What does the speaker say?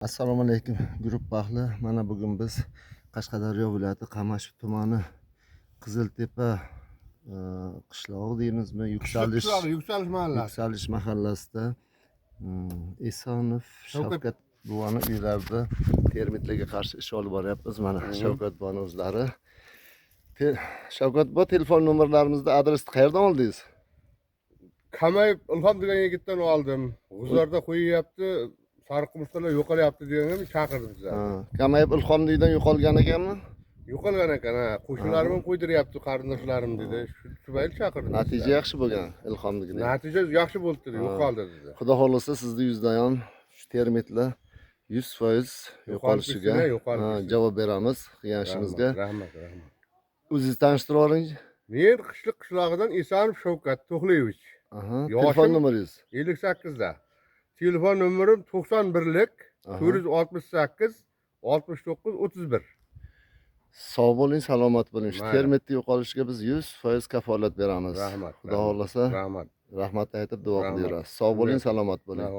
Assalomu alaykum guruh ahli. Mana bugun biz Qashqadaryo viloyati Qamashi tumani Qiziltepa qishlog'i deymizmi, Yuksalish mahallasi. Yuksalish mahallasida Esonov Shavkat buvani uylarida termitlarga qarshi ish olib boryapmiz. Mana Shavkat buvani o'zlari. Shavkat buva, telefon nomerlarimizda adresni qayerdan oldingiz? Kamayib Ilhom degan yigitdan oldim. G'uzorda qo'yyapti, sariqqushlar yo'qolyapti deganga chaqirdim sizlarni. Kamayib Ilhom deydan yo'qolgan ekanmi? Yo'qolgan ekan, ha. Qo'shnilarim ham qo'ydiryapti, qarindoshlarim dedi. Shu tufayli chaqirdim. Natija yaxshi bo'lgan Ilhomnikidan. Natija yaxshi bo'ldi dedi, yo'qoldi dedi. Xudo xohlasa sizni yuzdayon shu termitlar 100% yo'qolishiga javob beramiz qilgan ishimizga. Rahmat. O'zingizni tanishtirib oling. Men qishlog'idan Esonov Shavkat To'xlevich. Telefon nomeringiz? 58 da. Telefon nomerim 91lik 468 69 31. Sog' bo'ling, salomat bo'ling. Shu termitni yo'qolishiga biz 100% kafolat beramiz. Rahmat. Xudo xohlasa rahmat aytib duo qilaveramiz. Sog' bo'ling, salomat bo'ling.